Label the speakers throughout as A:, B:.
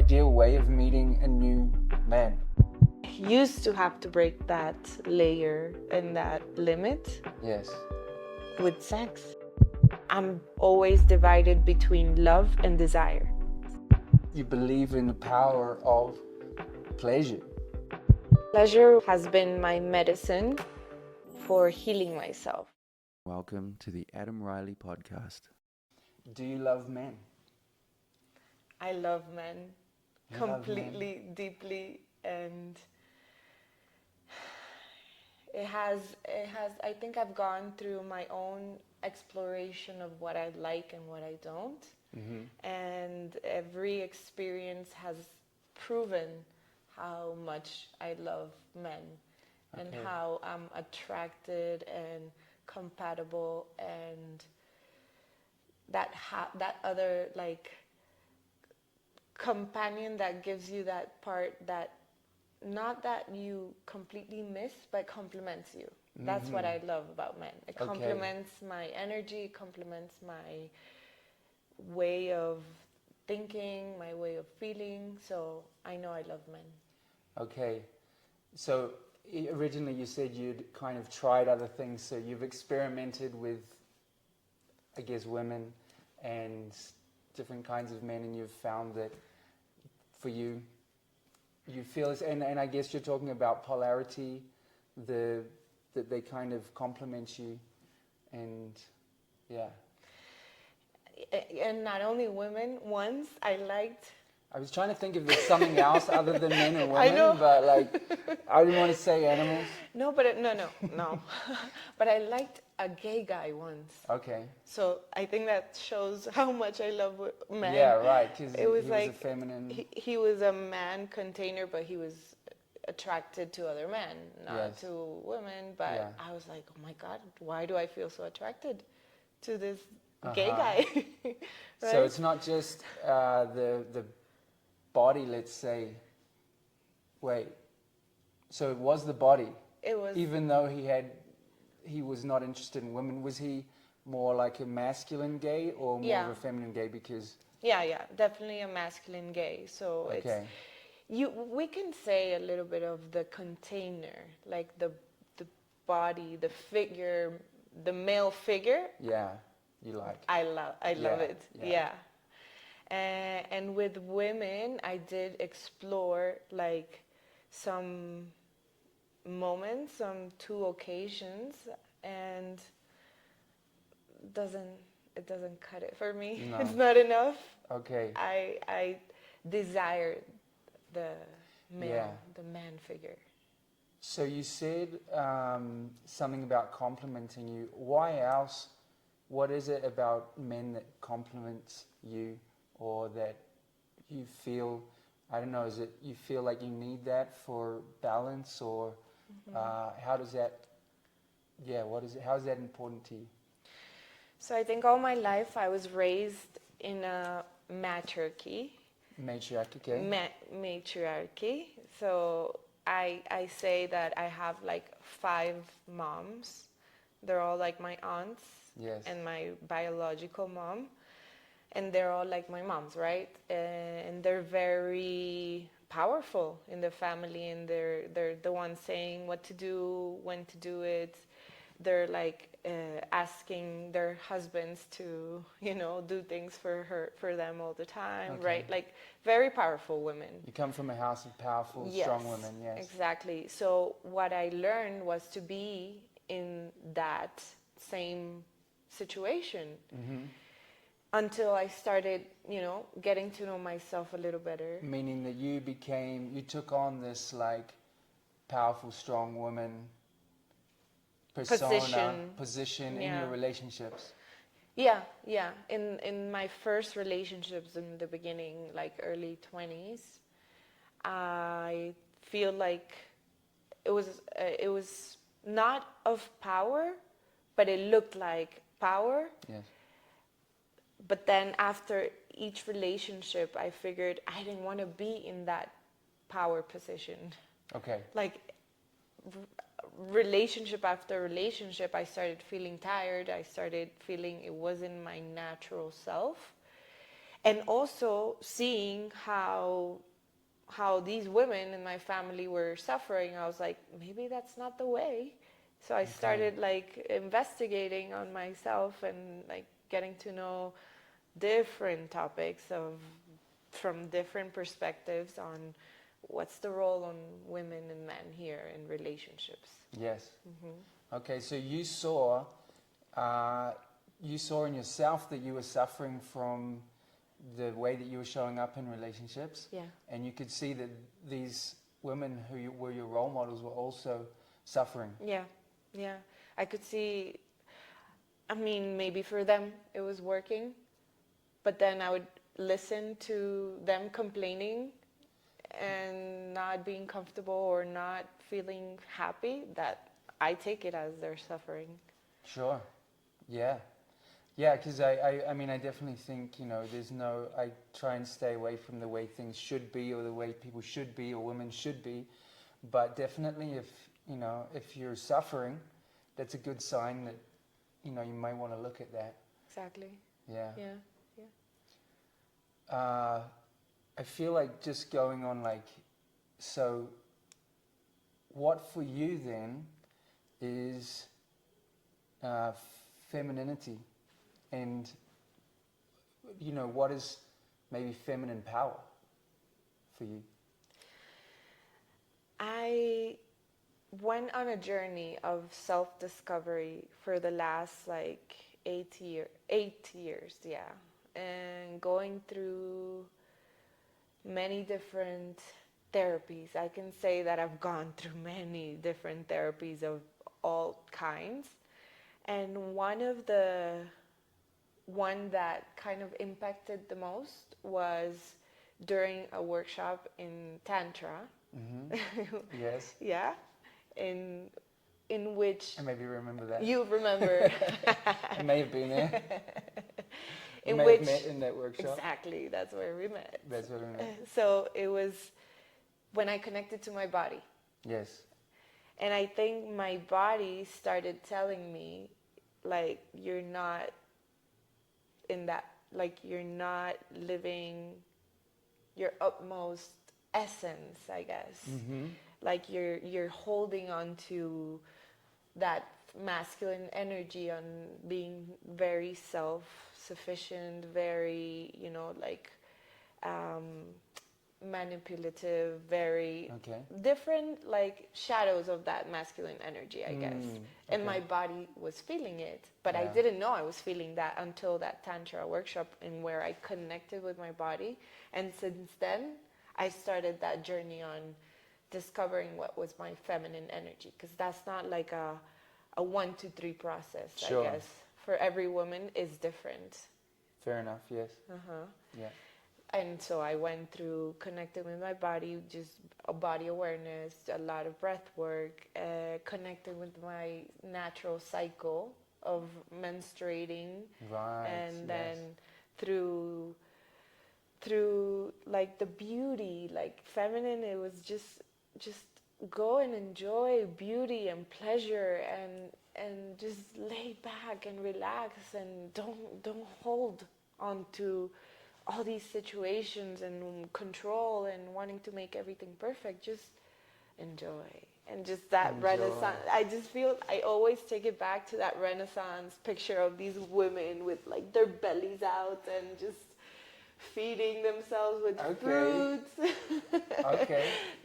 A: ideal way of meeting a new man?
B: Used to have to break that layer and that limit
A: Yes.
B: with sex. I'm always divided between love and desire.
A: You believe in the power of pleasure.
B: Pleasure has been my medicine for healing myself.
C: Welcome to the Adam Riley podcast.
A: Do you love men?
B: I love men
A: You love
B: completely, deeply, and it has, I think I've gone through my own exploration of what I like and what I don't. And every experience has proven how much I love men and how I'm attracted and compatible, and that that other like companion that gives you that part that not that you completely miss but complements you. That's what I love about men. It complements my energy, it complements my way of thinking, my way of feeling. So I know I love men.
A: Okay. So originally you said you'd kind of tried other things. So you've experimented with, I guess, women and different kinds of men, and you've found that for you, you feel, and I guess you're talking about polarity, that they kind of complement you, and yeah.
B: And not only women, once I liked...
A: I was trying to think if there's something else other than men and women,
B: I know.
A: but like, I didn't want to say animals.
B: No, but no. But I liked a gay guy once.
A: Okay.
B: So I think that shows how much I love men.
A: Yeah, right, because
B: It was
A: he
B: like
A: was a feminine...
B: he was a man container, but he was attracted to other men, not to women. But I was like, oh my God, why do I feel so attracted to this gay guy? Right?
A: So it's not just the body, let's say. Wait. So it was the body.
B: It was...
A: Even though he was not interested in women, was he more like a masculine gay or more of a feminine gay? Because...
B: Yeah, definitely a masculine gay. So we can say a little bit of the container, like the body, the figure, the male figure.
A: Yeah, you like.
B: I love it. Yeah. And with women, I did explore like some moments on 2 occasions, and it doesn't cut it for me.
A: No.
B: It's not enough.
A: Okay.
B: I desire the male, the man figure.
A: So you said something about complimenting you. Why else? What is it about men that compliments you, or that you feel, I don't know, is it you feel like you need that for balance, or how does that, what is it, how is that important to you?
B: So I think all my life I was raised in a matriarchy. Matriarchy. So I say that I have like 5 moms. They're all like my aunts and my biological mom. And they're all like my moms, right? And they're very powerful in the family, and they're the ones saying what to do, when to do it. They're like asking their husbands to, do things for them all the time, right? Like very powerful women.
A: You come from a house of powerful, strong women, yes.
B: Exactly. So what I learned was to be in that same situation. Until I started, getting to know myself a little better.
A: Meaning that you took on this like powerful, strong woman position in your relationships.
B: Yeah. In my first relationships in the beginning, like early 20s, I feel like it was not of power, but it looked like power.
A: Yes.
B: But then after each relationship, I figured I didn't want to be in that power position.
A: Okay.
B: Like relationship after relationship, I started feeling tired. I started feeling it wasn't my natural self. And also seeing how these women in my family were suffering, I was like, maybe that's not the way. So I started like investigating on myself and like getting to know different topics from different perspectives on what's the role on women and men here in relationships.
A: Yes. Okay, so you saw in yourself that you were suffering from the way that you were showing up in relationships.
B: Yeah.
A: And you could see that these women who were your role models were also suffering.
B: Yeah. Yeah. I could see, I mean, maybe for them it was working, but then I would listen to them complaining and not being comfortable or not feeling happy, that I take it as they're suffering.
A: Sure. Yeah. Yeah, because I mean, I definitely think, you know, I try and stay away from the way things should be or the way people should be or women should be. But definitely if you're suffering, that's a good sign that, you know, you might want to look at that.
B: Exactly.
A: Yeah.
B: Yeah.
A: I feel like just going on like, so what for you then is femininity? And, you know, what is maybe feminine power for you?
B: I went on a journey of self-discovery for the last like 8 years, yeah. And going through many different therapies. I can say that I've gone through many different therapies of all kinds. And one that kind of impacted the most was during a workshop in Tantra.
A: Yes.
B: Yeah. In which...
A: I maybe remember that.
B: You remember.
A: I may have been there.
B: In
A: may
B: which...
A: have met in that workshop.
B: Exactly. That's where we met.
A: That's where we met.
B: So it was when I connected to my body.
A: Yes.
B: And I think my body started telling me, like, you're not in that, like, you're not living your utmost essence, I guess. Like you're holding on to that masculine energy, on being very self-sufficient, very, you know, like manipulative, very different, like shadows of that masculine energy, I guess. And my body was feeling it, but I didn't know I was feeling that until that Tantra workshop, in where I connected with my body. And since then, I started that journey on discovering what was my feminine energy, because that's not like a 1, 2, 3 process. Sure. I guess for every woman is different.
A: Fair enough. Yes. Yeah.
B: And so I went through connecting with my body, just a body awareness, a lot of breath work, connecting with my natural cycle of menstruating.
A: Right.
B: And then through like the beauty, like feminine, it was just go and enjoy beauty and pleasure, and just lay back and relax, and don't hold on to all these situations and control and wanting to make everything perfect. Just enjoy. And just that Renaissance, I just feel, I always take it back to that Renaissance picture of these women with like their bellies out and just feeding themselves with fruits.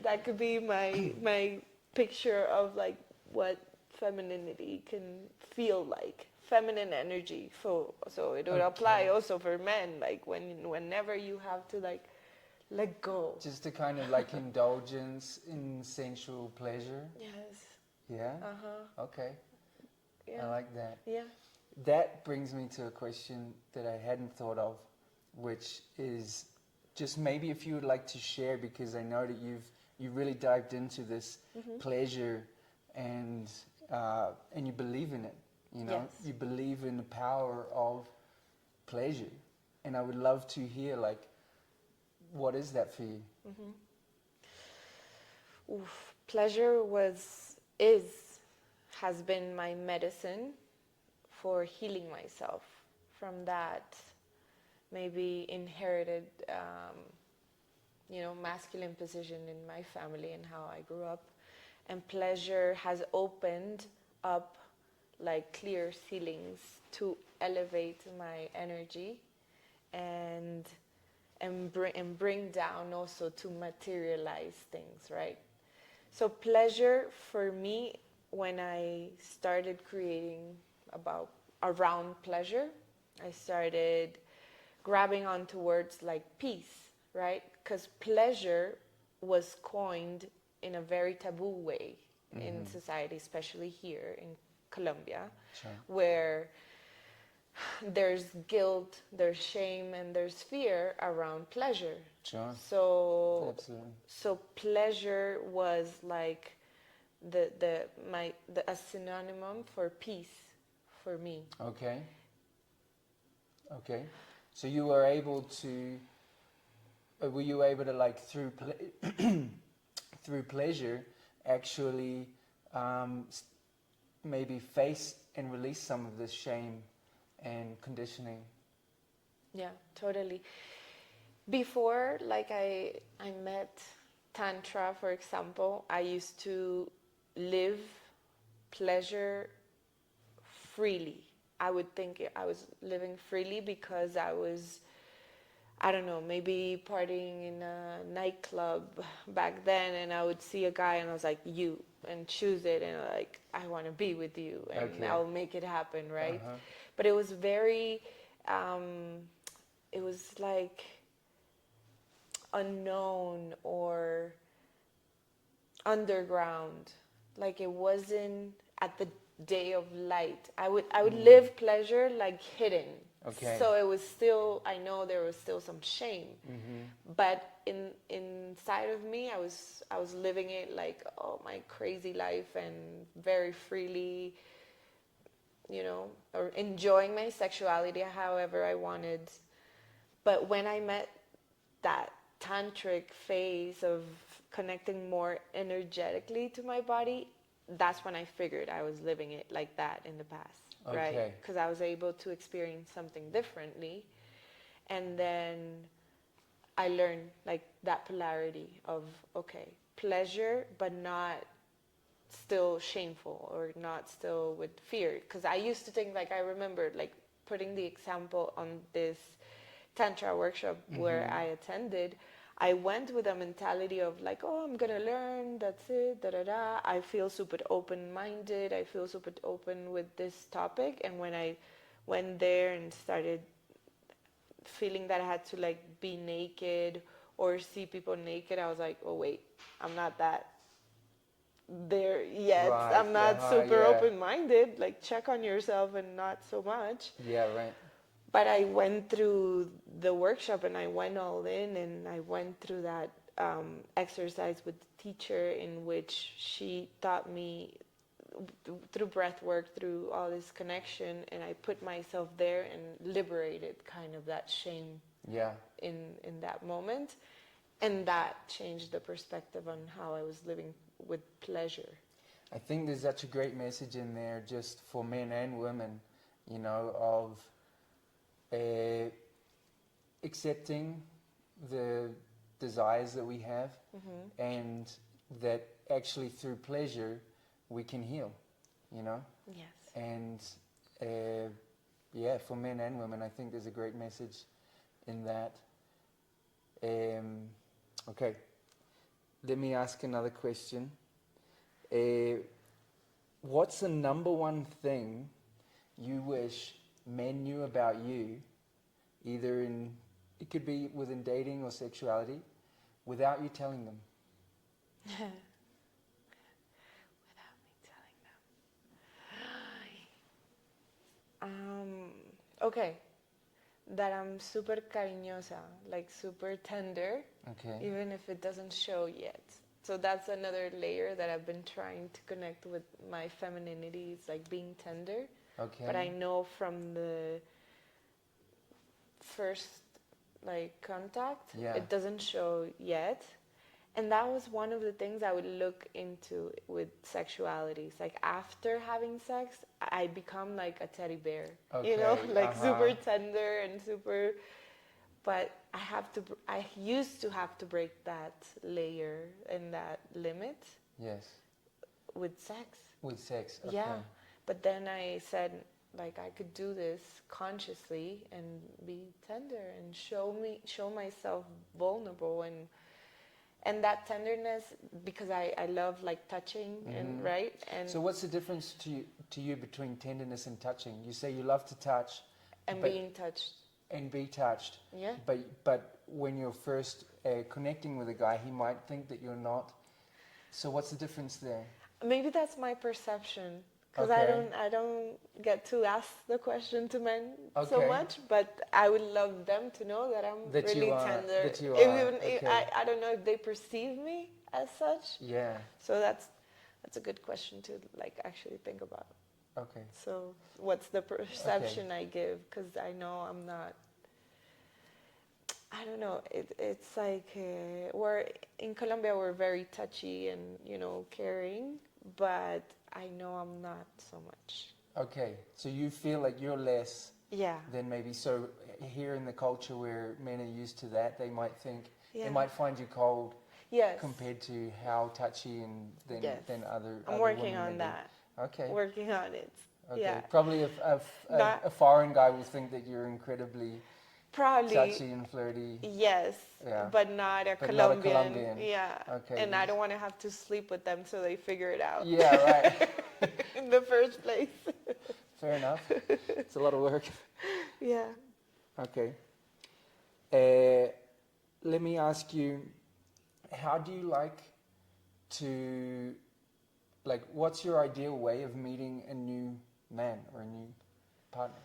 B: That could be my picture of like what femininity can feel like. Feminine energy. So it would apply also for men, like whenever you have to like let go.
A: Just a kind of like indulgence in sensual pleasure.
B: Yes.
A: Yeah? Okay.
B: Yeah.
A: I like that.
B: Yeah.
A: That brings me to a question that I hadn't thought of, which is just maybe if you would like to share, because I know that you really dived into this pleasure, and you believe in it. You know, you believe in the power of pleasure, and I would love to hear, like, what is that for you?
B: Pleasure has been my medicine for healing myself from that maybe inherited, masculine position in my family and how I grew up. And pleasure has opened up like clear ceilings to elevate my energy and bring down also to materialize things, right? So pleasure for me, when I started creating around pleasure, I started grabbing onto words like peace, right? Because pleasure was coined in a very taboo way in society, especially here in Colombia, where there's guilt, there's shame, and there's fear around pleasure. So pleasure was like a synonym for peace for me.
A: Okay. So you were able to, were you able to like through pleasure actually maybe face and release some of this shame and conditioning?
B: Yeah, totally. Before, like I met Tantra, for example, I used to live pleasure freely. I would think I was living freely because I was, I don't know, maybe partying in a nightclub back then, and I would see a guy and I was like, you, and choose it, and like, I want to be with you, and I'll make it happen, right? But it was very, it was like unknown or underground. Like it wasn't at the day of light. I would live pleasure like hidden.
A: Okay.
B: So it was still, I know there was still some shame, but inside of me, I was living it like, oh, my crazy life, and very freely, or enjoying my sexuality however I wanted. But when I met that tantric phase of connecting more energetically to my body, that's when I figured I was living it like that in the past. Right? Because I was able to experience something differently. And then I learned like that polarity of, okay, pleasure, but not still shameful or not still with fear. Because I used to think, like, I remember like putting the example on this Tantra workshop where I attended. I went with a mentality of like, oh, I'm gonna learn, that's it, da-da-da. I feel super open-minded, I feel super open with this topic. And when I went there and started feeling that I had to like be naked or see people naked, I was like, oh wait, I'm not that there yet. Right, I'm not super open-minded. Like, check on yourself and not so much.
A: Yeah, right.
B: But I went through the workshop and I went all in, and I went through that exercise with the teacher in which she taught me through breath work, through all this connection, and I put myself there and liberated kind of that shame in that moment. And that changed the perspective on how I was living with pleasure.
A: I think there's such a great message in there just for men and women, of accepting the desires that we have, and that actually through pleasure we can heal,
B: Yes.
A: And for men and women, I think there's a great message in that. Okay, let me ask another question. What's the number one thing you wish men knew about you, either it could be within dating or sexuality, without you telling them?
B: Without me telling them. Okay. That I'm super cariñosa, like super tender, even if it doesn't show yet. So that's another layer that I've been trying to connect with my femininity. It's like being tender. Okay. But I know from the first like contact, it doesn't show yet. And that was one of the things I would look into with sexuality. It's like after having sex, I become like a teddy bear, like super tender and super but I used to have to break that layer and that limit.
A: Yes.
B: With sex.
A: With sex, okay.
B: Yeah, but then I said, like, I could do this consciously and be tender and show myself vulnerable, and that tenderness, because I love like touching and right. And
A: so what's the difference to you between tenderness and touching? You say you love to touch
B: and being touched
A: and be touched.
B: Yeah.
A: But when you're first connecting with a guy, he might think that you're not. So what's the difference there?
B: Maybe that's my perception, because
A: Okay.
B: I don't get to ask the question to men
A: Okay.
B: so much, but I would love them to know that I'm really tender.
A: That you are.
B: Even
A: Okay.
B: I don't know if they perceive me as such.
A: Yeah.
B: So that's a good question to like actually think about.
A: Okay.
B: So what's the perception I give? Because I know I'm not. I don't know. It's like we're in Colombia. We're very touchy and caring, but I know I'm not so much.
A: Okay, so you feel like you're less
B: Yeah.
A: than maybe. So here in the culture where men are used to that, they might think
B: Yeah.
A: they might find you cold.
B: Yes.
A: Compared to how touchy and than other.
B: I'm
A: other
B: working
A: women
B: on that.
A: Okay.
B: Working on it.
A: Okay.
B: Yeah.
A: Probably a foreign guy will think that you're incredibly touchy and flirty.
B: Yes.
A: Yeah.
B: But not a Colombian.
A: Not a Colombian.
B: Yeah.
A: Okay.
B: And I don't want to have to sleep with them so they figure it out.
A: Yeah, right.
B: In the first place.
A: Fair enough. It's a lot of work.
B: Yeah.
A: Okay. Let me ask you, how do you like to, what's your ideal way of meeting a new man or a new partner?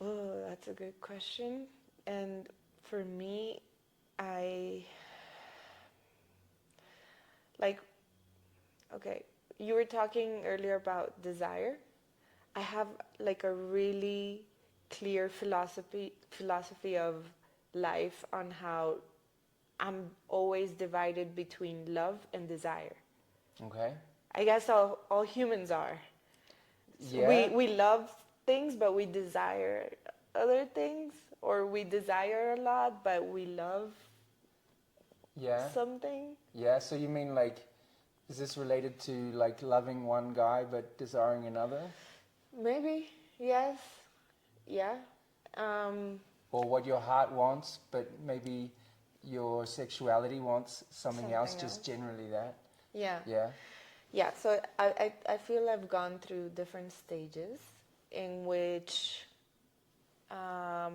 B: Oh, that's a good question. And for me, okay, you were talking earlier about desire. I have like a really clear philosophy of life on how I'm always divided between love and desire.
A: Okay.
B: I guess all humans are. So
A: yeah.
B: We love things, but we desire other things, or we desire a lot, but we love something.
A: Yeah, so you mean is this related to loving one guy but desiring another?
B: Maybe, yes. Yeah.
A: Or what your heart wants, but maybe your sexuality wants something else, just generally that.
B: Yeah.
A: Yeah.
B: Yeah, so I feel I've gone through different stages in which I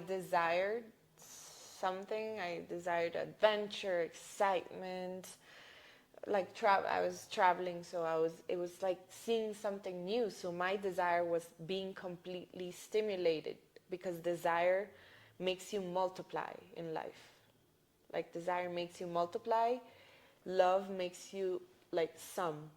B: desired something. I desired adventure, excitement. I was traveling, so it was like seeing something new. So my desire was being completely stimulated, because desire makes you multiply in life. Like desire makes you multiply, love makes you sum.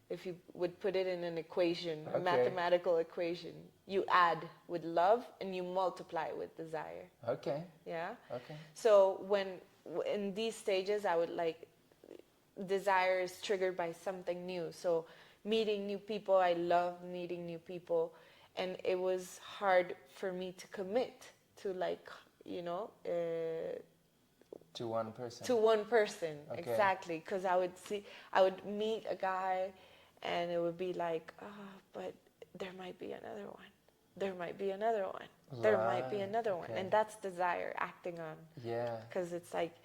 B: If you would put it in an equation, a mathematical equation, you add with love and you multiply with desire.
A: Okay.
B: Yeah.
A: Okay.
B: So in these stages, I would desire is triggered by something new. So meeting new people, I love meeting new people, and it was hard for me to commit to
A: to one person.
B: To one person,
A: okay.
B: Exactly. Because I would meet a guy, and it would be like, but there might be another one. There might be another one. There might be another one. And that's desire acting on.
A: Yeah.
B: Because it's like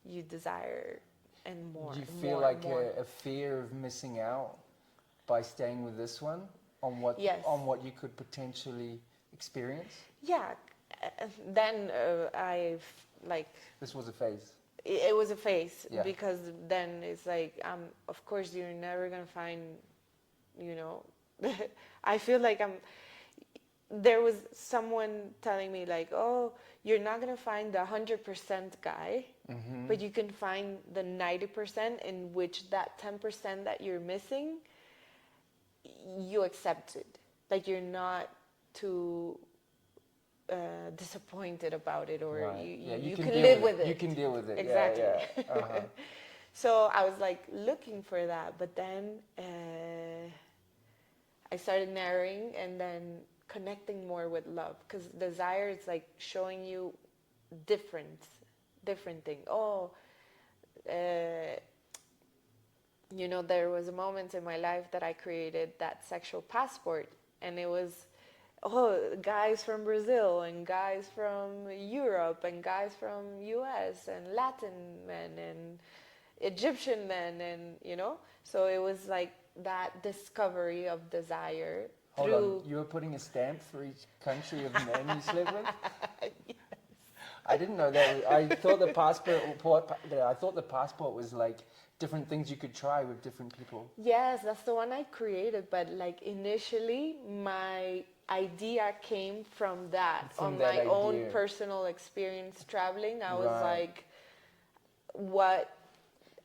B: you desire and more.
A: Do you feel a fear of missing out by staying with this one on what on you could potentially experience?
B: Yeah. Then
A: this was a phase.
B: It was a phase,
A: yeah.
B: Because then it's like, of course you're never gonna find, I feel like there was someone telling me oh, you're not gonna find the 100% guy, but you can find the 90% in which that 10% that you're missing, you accept it. You're not too disappointed about it, or you can live with it.
A: You can deal with it.
B: Exactly.
A: Yeah. Uh-huh.
B: So I was looking for that, but then I started narrowing, and then connecting more with love, because desire is like showing you different things. There was a moment in my life that I created that sexual passport, and it was guys from Brazil and guys from Europe and guys from US and Latin men and Egyptian men, and so it was like that discovery of desire.
A: Hold on, you were putting a stamp for each country of men you slept with?
B: Yes.
A: I didn't know that. I thought the passport was like different things you could try with different people.
B: Yes, that's the one I created, but like initially my idea came from that. My own personal experience traveling. I was like,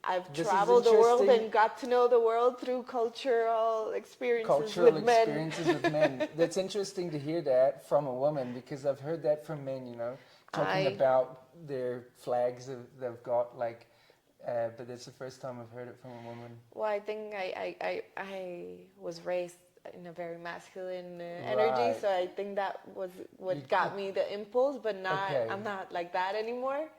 B: I've traveled the world and got to know the world through cultural experiences with men.
A: That's interesting to hear that from a woman, because I've heard that from men, talking about their flags they've got, like, but it's the first time I've heard it from a woman.
B: Well, I think I was raised in a very masculine energy, so I think that was what got me the impulse, but I'm not like that anymore.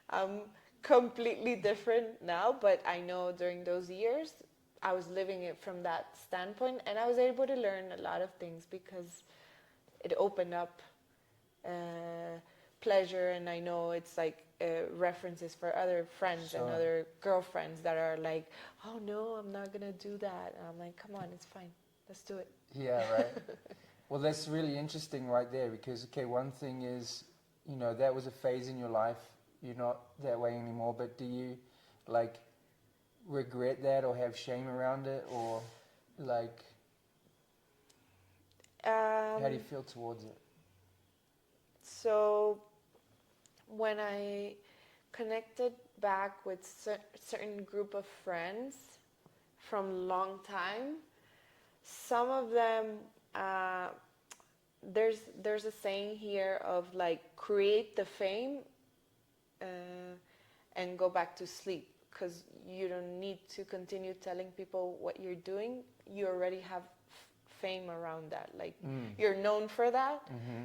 B: I'm completely different now, but I know during those years I was living it from that standpoint, and I was able to learn a lot of things because it opened up pleasure. And I know it's like references for other friends and other girlfriends that are like, oh no, I'm not gonna do that, and I'm like, come on, it's fine, let's do it.
A: Yeah, right. Well, that's really interesting right there, because one thing is, that was a phase in your life. You're not that way anymore, but do you like regret that or have shame around it, or like how do you feel towards it?
B: So when I connected back with certain group of friends from long time, some of them there's a saying here of like, create the fame and go back to sleep, because you don't need to continue telling people what you're doing. You already have fame around that, like you're known for that,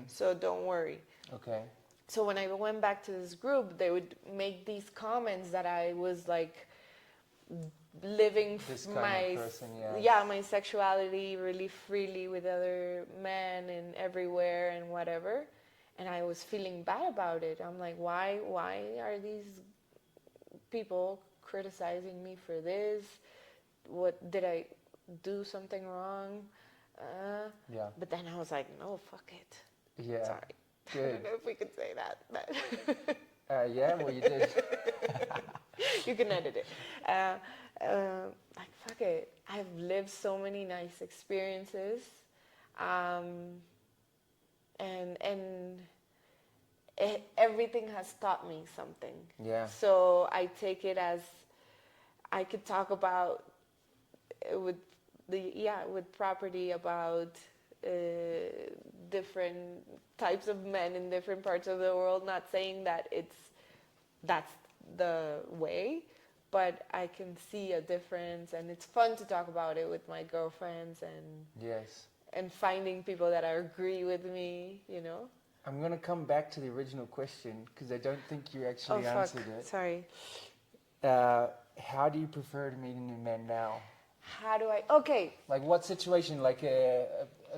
B: so don't worry.
A: Okay.
B: So when I went back to this group, they would make these comments that I was like living my sexuality really freely with other men and everywhere and whatever. And I was feeling bad about it. I'm like, why are these people criticizing me for this? What did I do something wrong? But then I was like, no, fuck it.
A: Yeah.
B: Sorry. Good. I don't know if we could say that, but
A: yeah, well, you did.
B: You can edit it. Like, fuck it. I've lived so many nice experiences. Everything has taught me something.
A: Yeah.
B: So I take it as I could talk about with property about different types of men in different parts of the world. Not saying that that's the way, but I can see a difference, and it's fun to talk about it with my girlfriends and finding people that agree with me,
A: I'm going to come back to the original question, because I don't think you actually answered it.
B: Sorry.
A: How do you prefer to meet a new man now?
B: How do I... Okay.
A: Like, what situation, like a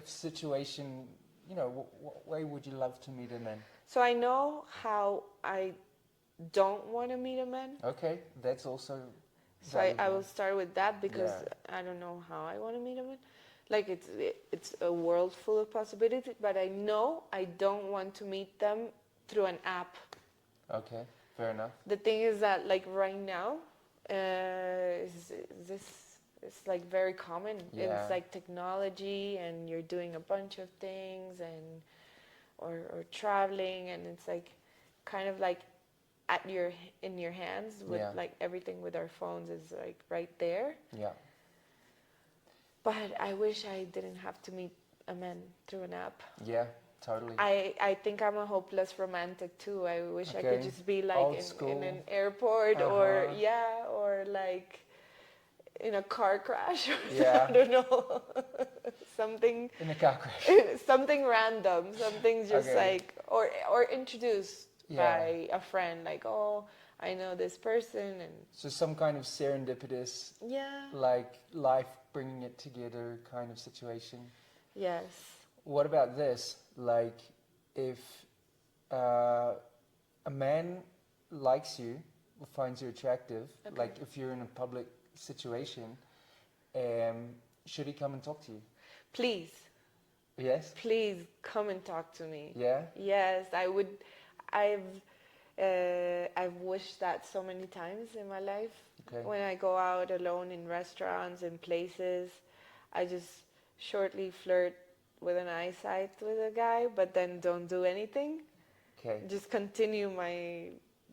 A: situation, what way would you love to meet a man?
B: So I know how I don't want to meet a man.
A: Okay, that's also...
B: So I will start with that, because I don't know how I want to meet a man. Like, it's a world full of possibilities, but I know I don't want to meet them through an app.
A: Okay, fair enough.
B: The thing is that, like, right now, it's like very common.
A: Yeah.
B: It's like technology, and you're doing a bunch of things, and or traveling, and it's like kind of like in your hands with like everything with our phones is like right there.
A: Yeah.
B: But I wish I didn't have to meet a man through an app.
A: Yeah, totally.
B: I think I'm a hopeless romantic too. I wish I could just be like in an airport or like in a car crash.
A: Yeah.
B: I don't know. Something.
A: In a car crash.
B: Something random. Something just
A: Okay.
B: like, or introduced by a friend. Like, oh, I know this person, and
A: so some kind of serendipitous, like life bringing it together kind of situation.
B: Yes.
A: What about this? Like, if a man likes you or finds you attractive, like if you're in a public situation, should he come and talk to you?
B: Please.
A: Yes?
B: Please come and talk to me.
A: Yeah?
B: Yes, I would. I've wished that so many times in my life.
A: Okay.
B: When I go out alone in restaurants and places, I just shortly flirt with an eyesight with a guy, but then don't do anything.
A: Okay.
B: Just continue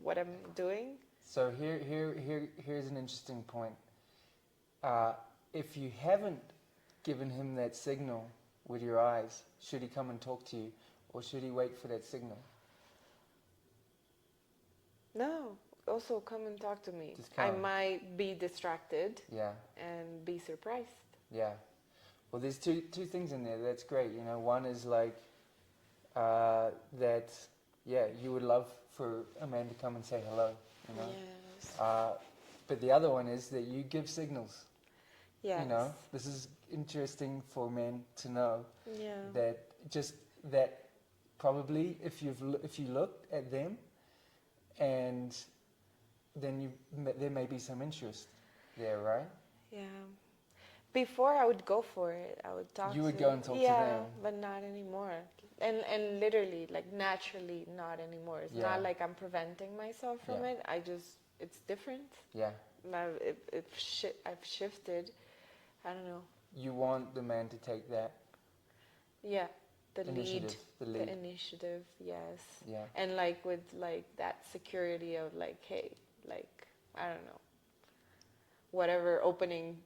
B: what I'm doing.
A: So here's an interesting point. If you haven't given him that signal with your eyes, should he come and talk to you, or should he wait for that signal?
B: No, also come and talk to me.
A: Just come.
B: I might be distracted.
A: Yeah.
B: And be surprised.
A: Yeah. Well, there's two things in there. That's great. You know, one is like that. Yeah, you would love for a man to come and say hello. You know.
B: Yes.
A: But the other one is that you give signals.
B: Yes.
A: You know, this is interesting for men to know.
B: Yeah.
A: That probably if you looked at them, and then there may be some interest there, right?
B: Yeah. Before I would go for it. I would talk.
A: You would go and talk to them.
B: Yeah, but not anymore. And literally, like naturally, not anymore. It's not like I'm preventing myself from it. It's different.
A: Yeah.
B: I've shifted. I don't know.
A: You want the man to take that.
B: Yeah. The
A: initiative.
B: lead. The initiative, yes.
A: Yeah.
B: And like with like that security of like, hey, like, I don't know, whatever opening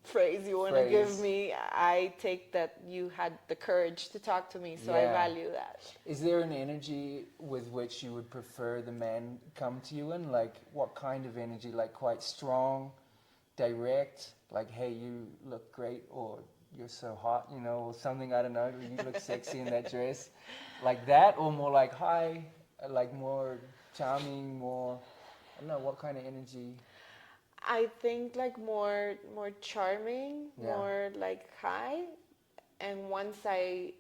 B: phrase you want to give me, I take that you had the courage to talk to me, so I value that.
A: Is there an energy with which you would prefer the man come to you in? Like, what kind of energy? Like, quite strong, direct, like, hey, you look great, or you're so hot, you know, or something, I don't know, you look sexy in that dress, like that, or more like, hi, like more charming, more, I don't know, what kind of energy?
B: I think like more charming, more like hi, and once I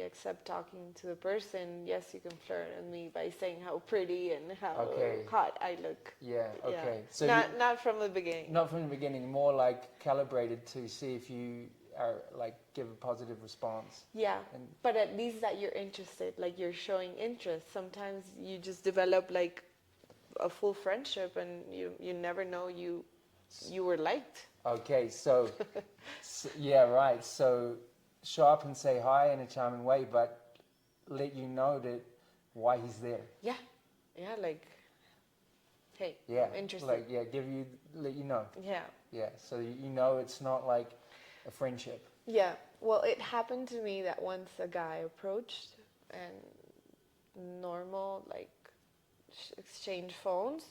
B: accept talking to the person, yes, you can flirt with me by saying how pretty and how hot I look.
A: Yeah, okay. So
B: not from the beginning.
A: Not from the beginning, more like calibrated to see if you are like give a positive response.
B: Yeah, but at least that you're interested, like you're showing interest. Sometimes you just develop like a full friendship and you never know you were liked.
A: Okay, so yeah, right. So show up and say hi in a charming way, but let you know that why he's there.
B: Yeah, like, hey, I'm interested.
A: Like, let you know.
B: Yeah.
A: Yeah, so you know it's not like a friendship.
B: Yeah, well, it happened to me that once a guy approached and normal, like, exchange phones,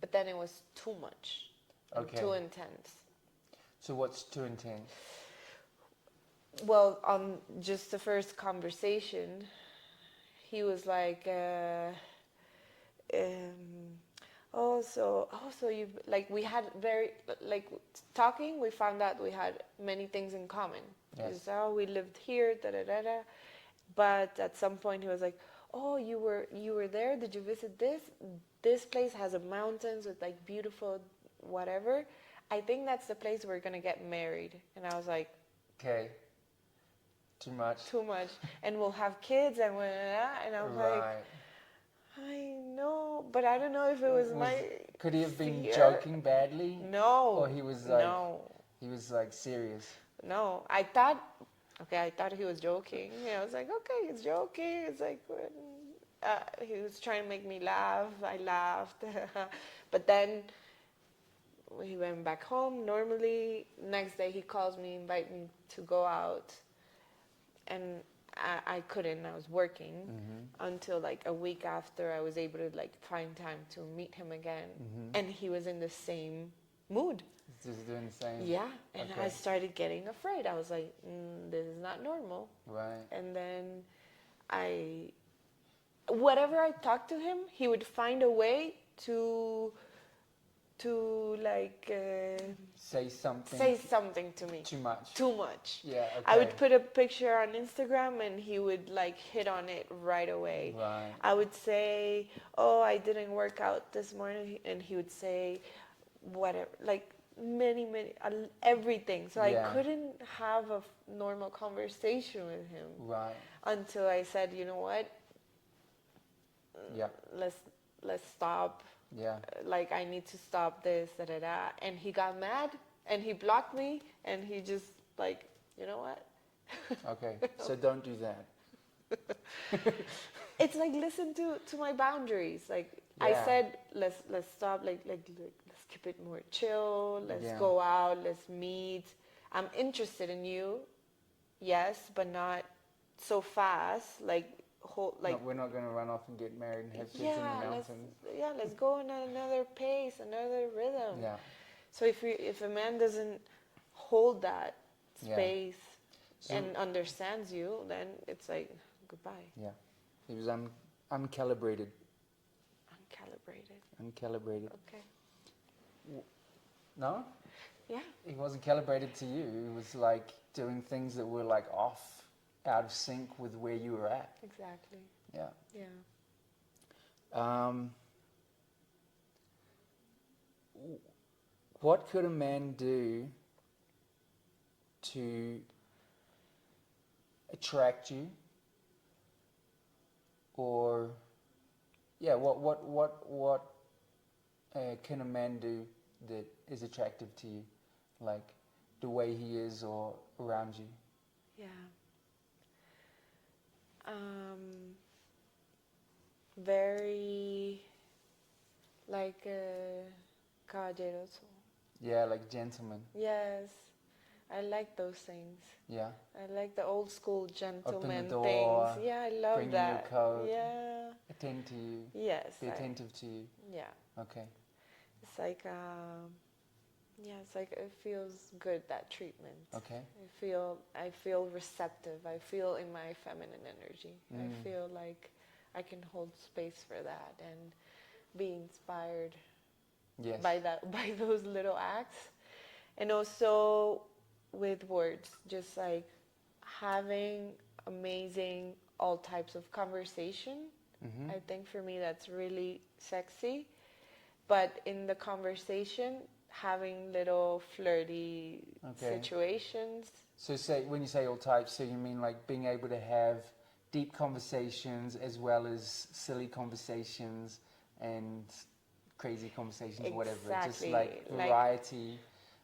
B: but then it was too much, too intense.
A: So what's too intense?
B: Well, on just the first conversation, he was like, so you, like, we had very, like, talking, we found out we had many things in common.
A: Yes.
B: Just, we lived here, da-da-da-da. But at some point he was like, oh, you were there? Did you visit this? This place has a mountains with, like, beautiful whatever. I think that's the place we're going to get married. And I was like,
A: okay. Too much. And we'll have kids and I was like, I know, but I don't know if it was my Could he have been
B: fear.
A: joking badly?
B: No.
A: Or he was like serious?
B: No. I thought he was joking. I was like, okay, he's joking. It's like, he was trying to make me laugh. I laughed. But then he went back home normally. Next day he calls me, invite me to go out. And I couldn't. I was working until like a week after I was able to like find time to meet him again. And he was in the same mood.
A: Just doing the same.
B: Yeah, and
A: Okay.
B: I started getting afraid. I was like, this is not normal.
A: Right.
B: And then whatever I talked to him, he would find a way to like
A: say something
B: to me.
A: Too much.
B: Too much.
A: Yeah. Okay.
B: I would put a picture on Instagram and he would like hit on it right away.
A: Right.
B: I would say, oh, I didn't work out this morning, and he would say whatever, like many everything. So I couldn't have a normal conversation with him.
A: Right.
B: Until I said, you know what?
A: Yeah.
B: Let's stop.
A: Yeah.
B: Like, I need to stop this, And he got mad and he blocked me, and he just like, you know what?
A: Okay. So don't do that.
B: It's like, listen to my boundaries. Like, I said, let's stop. Like let's keep it more chill. Let's go out. Let's meet. I'm interested in you, yes, but not so fast. Like, no,
A: we're not going to run off and get married and have kids in the mountains.
B: Let's go in another pace, another rhythm.
A: Yeah.
B: So if a man doesn't hold that space and understands you, then it's like goodbye.
A: Yeah. He was uncalibrated. Uncalibrated.
B: Okay.
A: No?
B: Yeah.
A: He wasn't calibrated to you. He was like doing things that were like off, out of sync with where you were at.
B: Exactly.
A: Yeah.
B: Yeah.
A: What could a man do to attract you? Or, what can a man do that is attractive to you? Like the way he is or around you?
B: Yeah. Very like caballeroso.
A: Yeah, like gentleman.
B: Yes, I like those things.
A: Yeah.
B: I like the old school gentleman
A: Open the door,
B: things. Yeah, I love
A: bring
B: that.
A: you a coat.
B: Yeah.
A: Attend to you.
B: Yes.
A: Be attentive to you.
B: Yeah.
A: Okay.
B: It's like it's like it feels good, that treatment.
A: Okay.
B: I feel receptive. I feel in my feminine energy. I feel like I can hold space for that and be inspired by those little acts. And also with words, just like having amazing all types of conversation.
A: Mm-hmm.
B: I think for me that's really sexy. But in the conversation, having little flirty situations.
A: So when you say all types, so you mean like being able to have deep conversations as well as silly conversations and crazy conversations, whatever. Just like variety.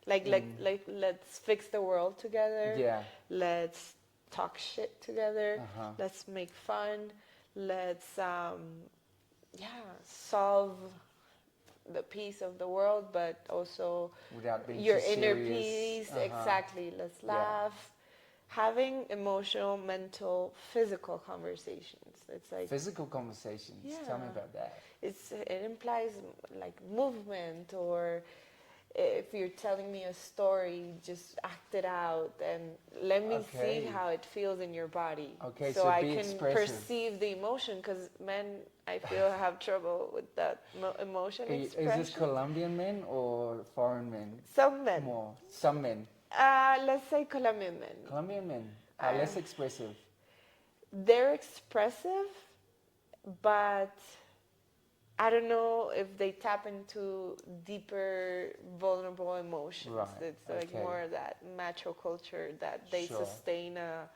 B: Like let's fix the world together.
A: Yeah.
B: Let's talk shit together.
A: Uh-huh.
B: Let's make fun. Let's solve the peace of the world, but also
A: without being
B: your
A: too
B: inner
A: serious.
B: peace.
A: Uh-huh.
B: Exactly. Let's laugh. Having emotional, mental, physical conversations. It's like
A: physical conversations.
B: Yeah.
A: Tell me about that.
B: It implies like movement, or if you're telling me a story, just act it out and let me see how it feels in your body.
A: Okay,
B: so
A: so
B: I
A: be
B: can
A: expressive.
B: perceive the emotion, because men, I feel, have trouble with that emotion expression.
A: Is this Colombian men or foreign men?
B: Some men.
A: More. Some men.
B: Let's say Colombian men.
A: Colombian men are less expressive.
B: They're expressive, but I don't know if they tap into deeper, vulnerable emotions.
A: Right.
B: It's like more of that macho culture that they sustain a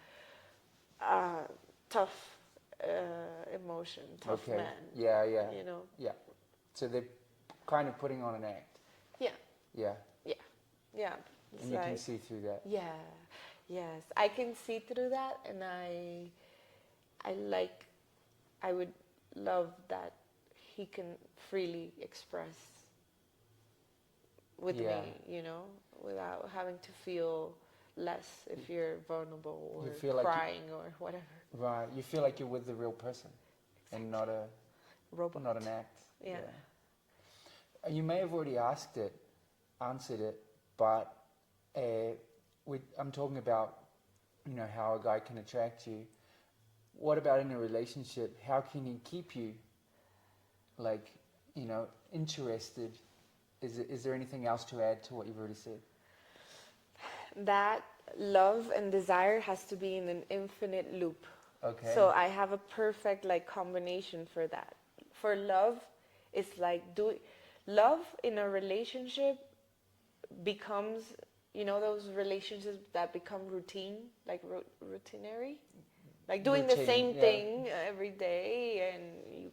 B: tough emotion, tough man.
A: Yeah, yeah.
B: You know?
A: Yeah. So they're kind of putting on an act.
B: Yeah.
A: Yeah.
B: Yeah. Yeah. It's
A: And you can see through that.
B: Yeah. Yes. I can see through that, and I would love that he can freely express with me, you know, without having to feel less if you're vulnerable or crying or whatever.
A: Right. You feel like you're with the real person and not a
B: robot.
A: Not an act.
B: Yeah.
A: You may have already asked it, answered it, but I'm talking about, how a guy can attract you. What about in a relationship? How can he keep you, like, interested? Is there anything else to add to what you've already said?
B: That love and desire has to be in an infinite loop.
A: Okay.
B: So I have a perfect combination for that. For love, it's like love in a relationship becomes, those relationships that become routine, like routinary, like doing the same thing every day, and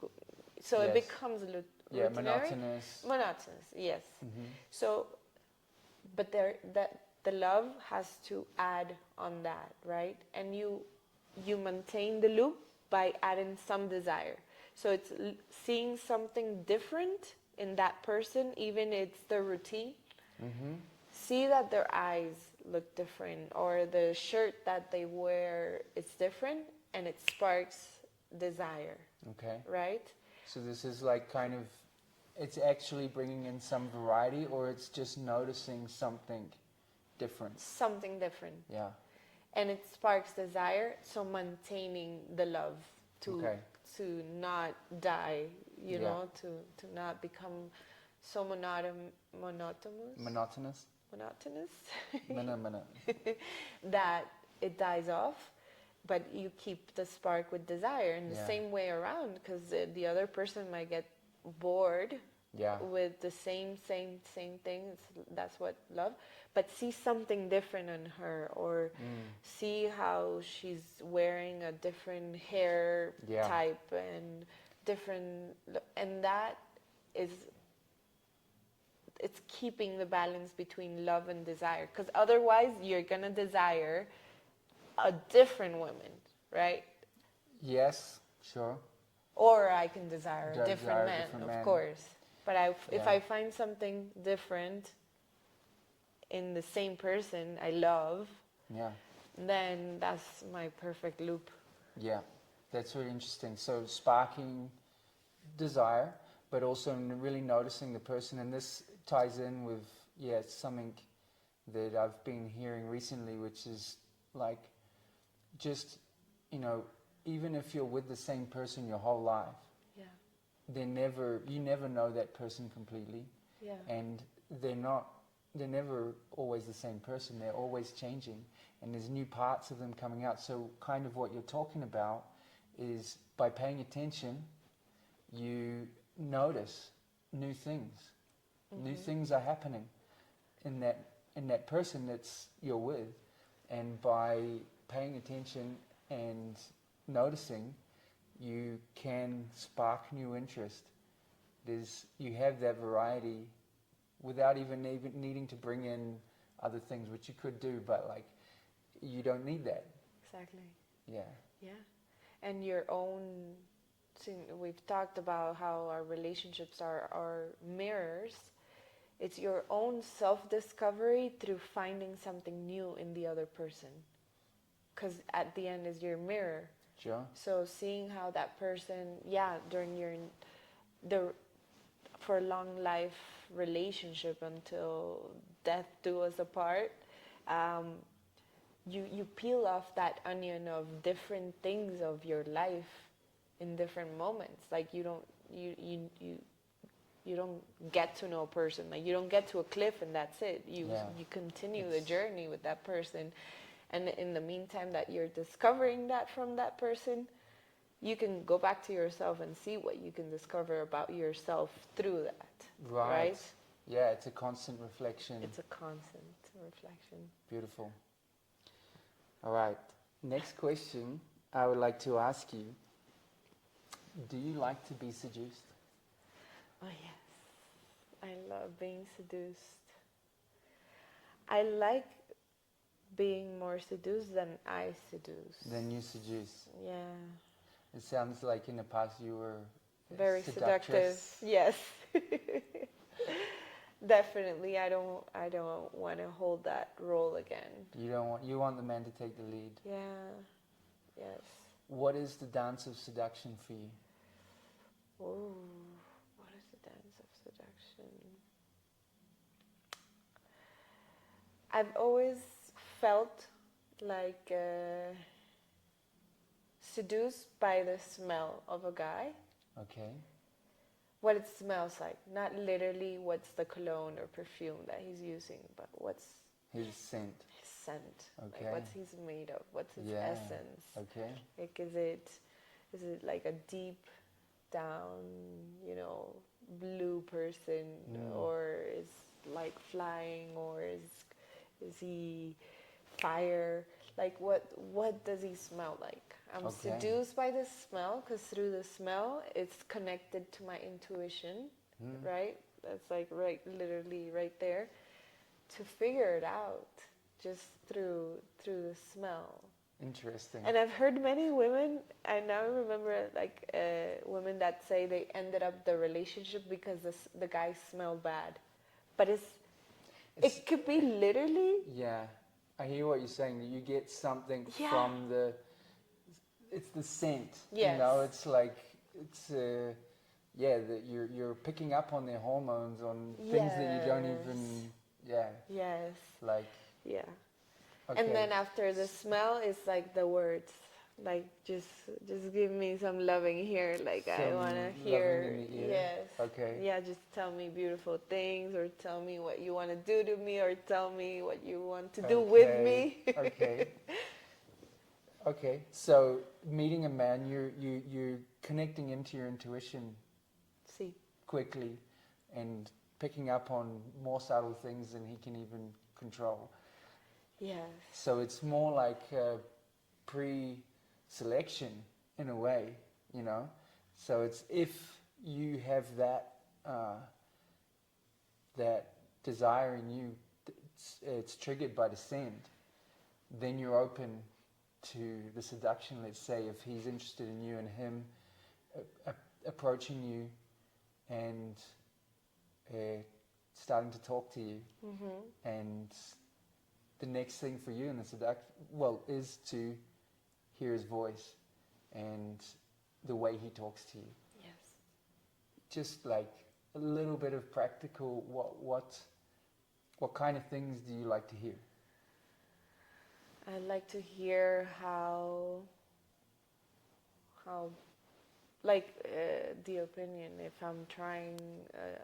B: so it becomes routinary.
A: Monotonous.
B: Monotonous, yes. Mm-hmm. So, but the love has to add on that, right? And you maintain the loop by adding some desire. So it's seeing something different in that person, even it's the routine. Mm-hmm. See that their eyes look different, or the shirt that they wear is different, and it sparks desire.
A: Okay.
B: Right?
A: So this is like kind of, it's actually bringing in some variety, or it's just noticing something different? Something
B: different.
A: Yeah.
B: And it sparks desire, so maintaining the love to not die, to not become so monotonous that it dies off, but you keep the spark with desire, and the same way around, because the other person might get bored with the same thing. That's what love. But see something different in her, or see how she's wearing a different hair type and different, and that is, it's keeping the balance between love and desire. Because otherwise, you're gonna desire a different woman, right?
A: Yes, sure.
B: Or I can desire a different man, of course. But if I find something different in the same person I love, then that's my perfect loop.
A: Yeah, that's really interesting. So sparking desire, but also really noticing the person. And this ties in with, something that I've been hearing recently, which is like, just, even if you're with the same person your whole life, you never know that person completely. Yeah. And they're never always the same person. They're always changing, and there's new parts of them coming out. So kind of what you're talking about is, by paying attention, you notice new things. Mm-hmm. New things are happening in that person that's you're with, and by paying attention and noticing, you can spark new interest. You have that variety without even needing to bring in other things, which you could do, but like, you don't need that.
B: Exactly.
A: Yeah.
B: Yeah. And your own, we've talked about how our relationships are mirrors. It's your own self-discovery through finding something new in the other person. Because at the end is your mirror.
A: Sure.
B: So seeing how that person, during for a long life relationship until death do us apart, you peel off that onion of different things of your life in different moments. Like you don't get to know a person. Like you don't get to a cliff and that's it. You continue the journey with that person. And in the meantime that you're discovering that from that person, you can go back to yourself and see what you can discover about yourself through that. Right?
A: Yeah, it's a constant reflection.
B: It's a constant reflection.
A: Beautiful. All right. Next question I would like to ask you. Do you like to be seduced?
B: Oh, yes. I love being seduced. I like being more seduced than I seduce.
A: Than you seduce.
B: Yeah.
A: It sounds like in the past you were
B: very seductive. Yes. Definitely, I don't want to hold that role again.
A: You want the man to take the lead.
B: Yeah. Yes.
A: What is the dance of seduction for you?
B: Oh, what is the dance of seduction? I've always felt like seduced by the smell of a guy.
A: Okay.
B: What it smells like, not literally what's the cologne or perfume that he's using, but what's
A: his scent.
B: His scent.
A: Okay.
B: Like what's he's made of? What's his essence?
A: Okay.
B: Like is it like a deep down, blue person, or is like flying, or is he fire? Like what does he smell like? I'm seduced by the smell, because through the smell it's connected to my intuition, right? That's like literally right there, to figure it out just through the smell.
A: Interesting.
B: And I've heard many women, I now remember like women that say they ended up the relationship because the guy smelled bad, but it could be literally.
A: Yeah, I hear what you're saying. You get something from it's the scent.
B: Yes.
A: It's like that you're picking up on their hormones, on things that you don't even. Yeah.
B: Yes.
A: Like.
B: Yeah.
A: Okay.
B: And then after the smell is like the words, like just give me some loving here, like some I want to hear.
A: In the ear.
B: Yes.
A: Okay.
B: Yeah, just tell me beautiful things, or tell me what you want to do to me, or tell me what you want to do with me.
A: Okay. Okay. So meeting a man, you're connecting into your intuition.
B: See.
A: Quickly, and picking up on more subtle things than he can even control.
B: Yes.
A: So it's more like pre-selection in a way, So it's if you have that that desire in you, it's triggered by the scent, then you're open to the seduction. Let's say if he's interested in you and him approaching you and starting to talk to you, and the next thing for you in the seduction, is to hear his voice and the way he talks to you.
B: Yes.
A: Just like a little bit of practical, what kind of things do you like to hear?
B: I like to hear how like the opinion, if I'm trying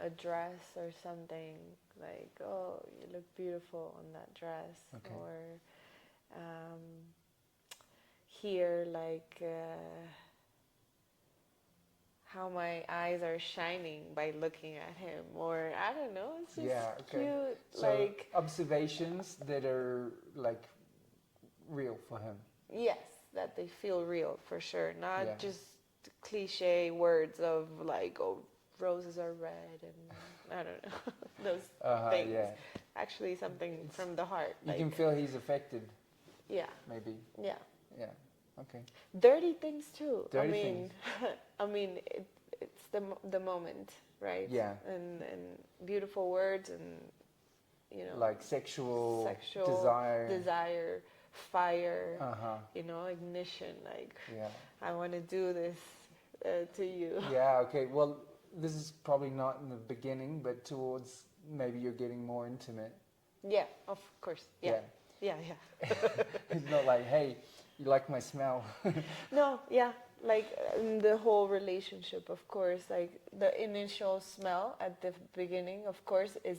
B: a dress or something, like, oh, you look beautiful on that dress.
A: Okay.
B: Or hear like how my eyes are shining by looking at him, or I don't know, it's just cute.
A: So
B: like
A: observations that are like real for him.
B: Yes, that they feel real for sure, not just cliche words of like, oh, roses are red, and I don't know, those things. Yeah. Actually, something from the heart.
A: You can feel he's affected.
B: Yeah.
A: Maybe.
B: Yeah.
A: Yeah. Okay.
B: Dirty things too.
A: Dirty things.
B: I mean, it's the moment, right?
A: Yeah.
B: And beautiful words, and
A: like sexual desire,
B: fire, ignition. Like, I want to do this to you.
A: Yeah. Okay. Well, this is probably not in the beginning, but towards maybe you're getting more intimate.
B: Yeah. Of course. Yeah. Yeah.
A: It's not like, hey, you like my smell.
B: No, yeah. Like in the whole relationship, of course, like the initial smell at the beginning, of course, is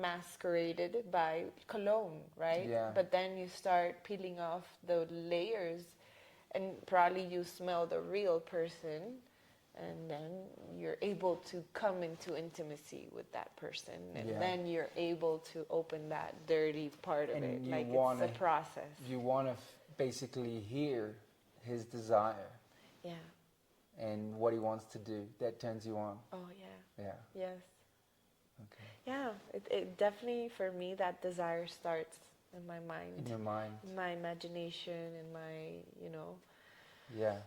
B: masqueraded by cologne, right?
A: Yeah.
B: But then you start peeling off the layers, and probably you smell the real person, and then you're able to come into intimacy with that person, and then you're able to open that dirty part of it. Like, it's a process.
A: You want to basically hear his desire.
B: Yeah.
A: And what he wants to do. That turns you on.
B: Oh, yeah.
A: Yeah.
B: Yes.
A: Okay.
B: Yeah, it definitely, for me, that desire starts in my mind.
A: In your mind.
B: In my imagination, in my,
A: Yeah.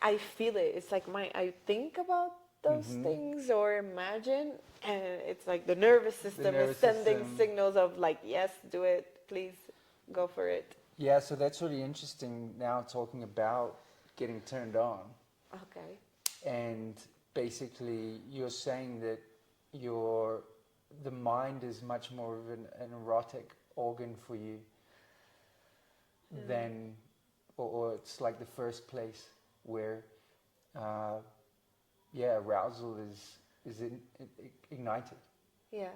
B: I feel it. It's like I think about those things or imagine, and it's like the nervous system is sending signals of like, yes, do it, please, go for it.
A: Yeah, so that's really interesting now, talking about getting turned on.
B: Okay.
A: And basically you're saying that your the mind is much more of an erotic organ for you than, or it's like the first place where, arousal is ignited.
B: Yeah.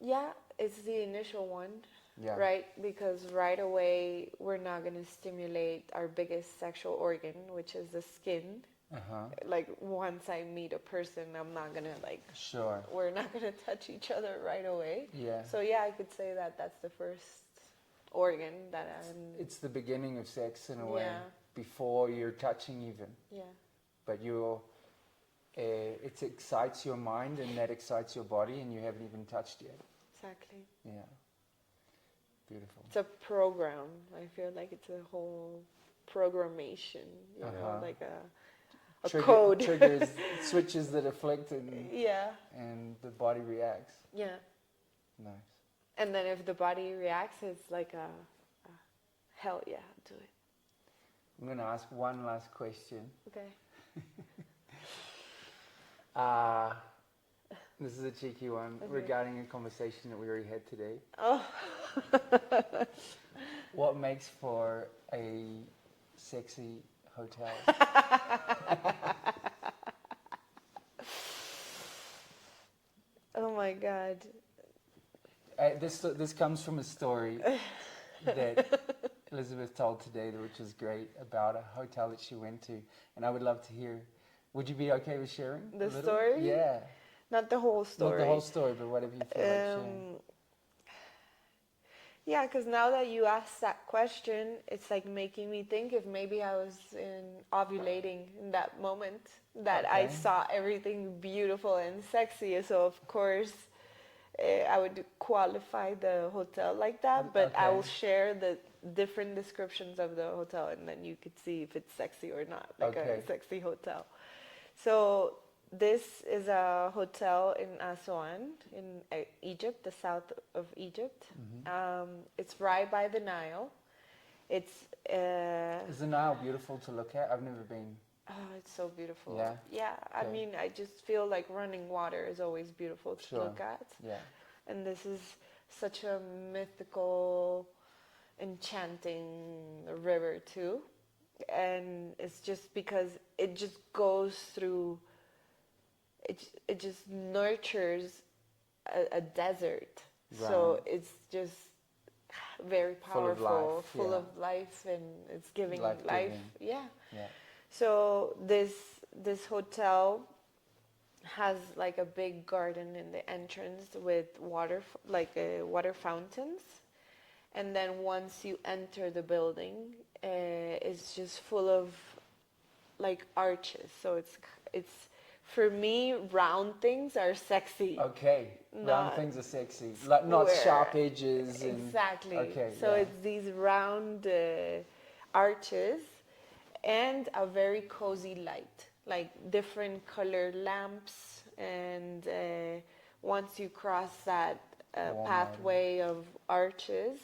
B: Yeah, it's the initial one,
A: Yeah.
B: right? Because right away we're not going to stimulate our biggest sexual organ, which is the skin. Like once I meet a person, I'm not going to like,
A: sure,
B: we're not going to touch each other right away.
A: Yeah.
B: So yeah, I could say that that's the first organ that
A: it's the beginning of sex in a way,
B: Yeah.
A: before you're touching even.
B: Yeah.
A: But it excites your mind, and that excites your body, and you haven't even touched yet.
B: Exactly.
A: Yeah. Beautiful.
B: It's a program. I feel like it's a whole programmation, you know, like a code.
A: Triggers, switches that are flicked, and the body reacts.
B: Yeah.
A: Nice.
B: And then if the body reacts, it's like a hell yeah, do it.
A: I'm going to ask one last question.
B: Okay.
A: This is a cheeky one regarding a conversation that we already had today.
B: Oh.
A: What makes for a sexy hotel?
B: Oh my God.
A: This comes from a story that Elizabeth told today, which was great, about a hotel that she went to, and I would love to hear. Would you be okay with sharing
B: the story?
A: Yeah.
B: Not the whole story.
A: Not the whole story, but whatever you feel like sharing.
B: Yeah, because now that you asked that question, it's like making me think if maybe I was ovulating in that moment, that I saw everything beautiful and sexy. So of course, I would qualify the hotel like that, but I will share the different descriptions of the hotel, and then you could see if it's sexy or not, like a sexy hotel. So this is a hotel in Aswan, in Egypt, the south of Egypt. It's right by the Nile. Is
A: the Nile beautiful to look at? I've never been.
B: Oh, it's so beautiful.
A: Yeah?
B: Yeah, I mean, I just feel like running water is always beautiful to look at.
A: Yeah.
B: And this is such a mythical, enchanting river too. And it's just because it just goes through, it just nurtures a desert. Right. So it's just very powerful, full of life, and it's giving life. Yeah. So this hotel has like a big garden in the entrance with water, water fountains, and then once you enter the building, it's just full of like arches. So it's for me, round things are sexy.
A: Okay, round things are sexy, like not sharp edges.
B: Exactly. So it's these round arches and a very cozy light, like different colored lamps. And once you cross that pathway of arches,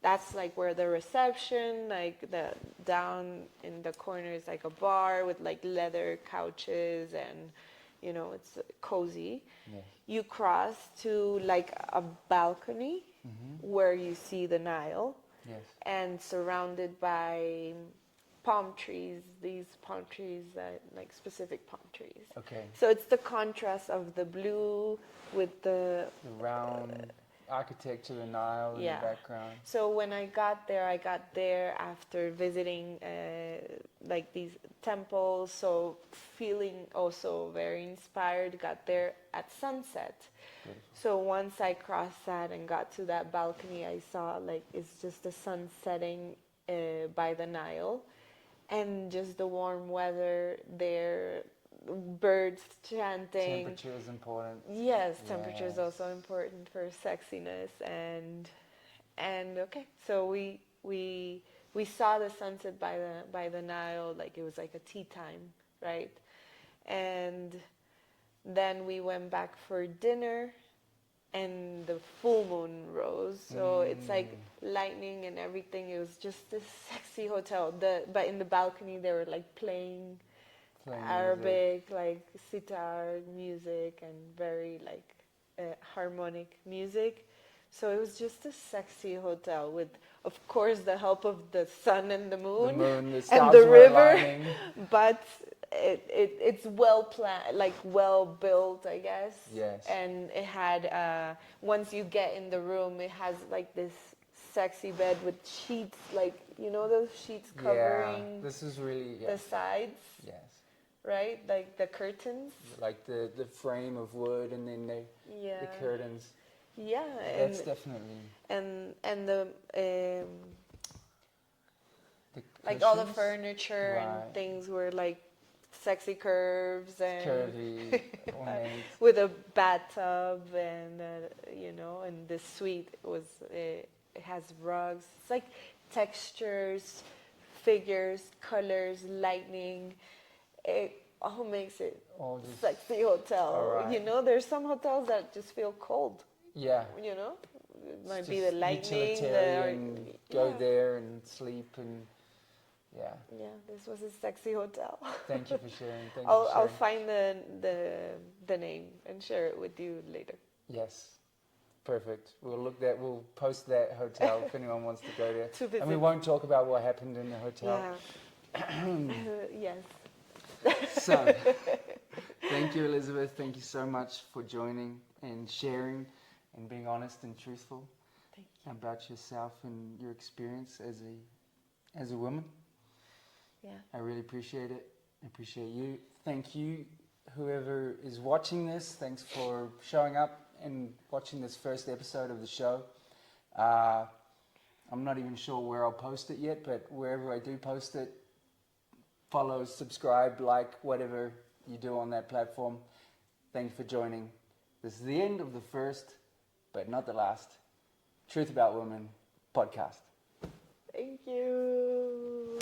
B: that's like where the reception, like the down in the corner is like a bar with like leather couches, and you know, it's cozy. Yes. You cross to like a balcony where you see the Nile. Yes. And surrounded by palm trees, these palm trees that like specific palm trees. Okay. So it's the contrast of the blue with the
A: round architecture, the Nile in the background.
B: So when I got there after visiting like these temples, so feeling also very inspired, got there at sunset. Beautiful. So once I crossed that and got to that balcony, I saw like it's just the sun setting by the Nile, and just the warm weather there, birds chanting.
A: Temperature is important.
B: Yes, temperature is also important for sexiness, and okay, so we saw the sunset by the Nile, like it was like a tea time, right? And then we went back for dinner, and the full moon rose, so it's like lightning and everything. It was just this sexy hotel. But in the balcony they were like playing Arabic, like sitar music and very like harmonic music. So it was just a sexy hotel with, of course, the help of the sun and the moon,
A: the
B: and the river.
A: Aligning.
B: But it's well planned, like well built, I guess.
A: Yes.
B: And it had, once you get in the room, it has like this sexy bed with sheets, like, you know, those sheets covering
A: this is really
B: the sides.
A: Yes.
B: Right? Like the curtains.
A: Like the frame of wood and then the curtains.
B: Yeah.
A: That's definitely.
B: And the like all the furniture and things were like sexy curves and
A: curvy,
B: with a bathtub and you know, and the suite was it has rugs. It's like textures, figures, colors, lightning. It all makes it sexy hotel. You know, there's some hotels that just feel cold.
A: Yeah.
B: You know, it might be the lightning.
A: Go there and sleep and. Yeah.
B: Yeah, this was a sexy hotel.
A: Thank you for sharing.
B: I'll find the name and share it with you later.
A: Yes. Perfect. We'll post that hotel if anyone wants to go there.
B: To visit.
A: And we won't talk about what happened in the hotel.
B: Yeah.
A: Yes. So, thank you, Elizabeth. Thank you so much for joining and sharing and being honest and truthful about yourself and your experience as a woman.
B: Yeah.
A: I really appreciate it. I appreciate you. Thank you, whoever is watching this. Thanks for showing up and watching this first episode of the show. I'm not even sure where I'll post it yet, but wherever I do post it, follow, subscribe, like, whatever you do on that platform. Thank you for joining. This is the end of the first, but not the last, Truth About Women podcast.
B: Thank you.